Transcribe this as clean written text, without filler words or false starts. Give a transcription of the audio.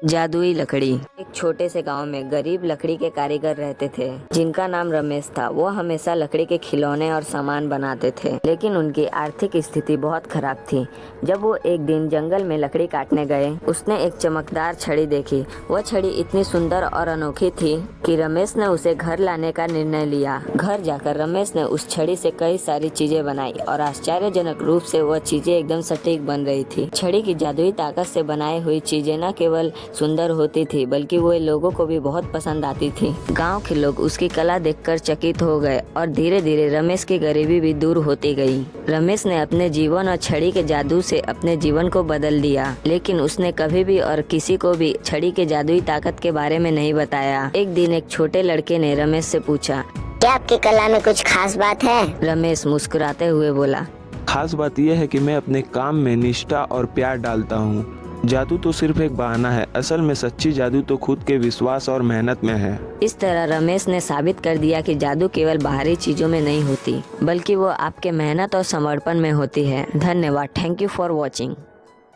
जादुई लकड़ी। एक छोटे से गांव में गरीब लकड़ी के कारीगर रहते थे जिनका नाम रमेश था। वो हमेशा लकड़ी के खिलौने और सामान बनाते थे, लेकिन उनकी आर्थिक स्थिति बहुत खराब थी। जब वो एक दिन जंगल में लकड़ी काटने गए, उसने एक चमकदार छड़ी देखी। वह छड़ी इतनी सुंदर और अनोखी थी कि रमेश ने उसे घर लाने का निर्णय लिया। घर जाकर रमेश ने उस छड़ी से कई सारी चीजें बनाई और आश्चर्यजनक रूप से वह चीजें एकदम सटीक बन रही थी। छड़ी की जादुई ताकत से बनाई हुई चीजें न केवल सुंदर होती थी, बल्कि वो लोगों को भी बहुत पसंद आती थी। गांव के लोग उसकी कला देखकर चकित हो गए और धीरे धीरे रमेश की गरीबी भी दूर होती गई। रमेश ने अपने जीवन और छड़ी के जादू से अपने जीवन को बदल दिया, लेकिन उसने कभी भी और किसी को भी छड़ी के जादुई ताकत के बारे में नहीं बताया। एक दिन एक छोटे लड़के ने रमेश से पूछा, क्या आपकी कला में कुछ खास बात है? रमेश मुस्कुराते हुए बोला, खास बात यह है कि मैं अपने काम में निष्ठा और प्यार डालता हूँ। जादू तो सिर्फ एक बहाना है, असल में सच्ची जादू तो खुद के विश्वास और मेहनत में है। इस तरह रमेश ने साबित कर दिया कि जादू केवल बाहरी चीजों में नहीं होती, बल्कि वो आपके मेहनत और समर्पण में होती है। धन्यवाद। Thank you for watching.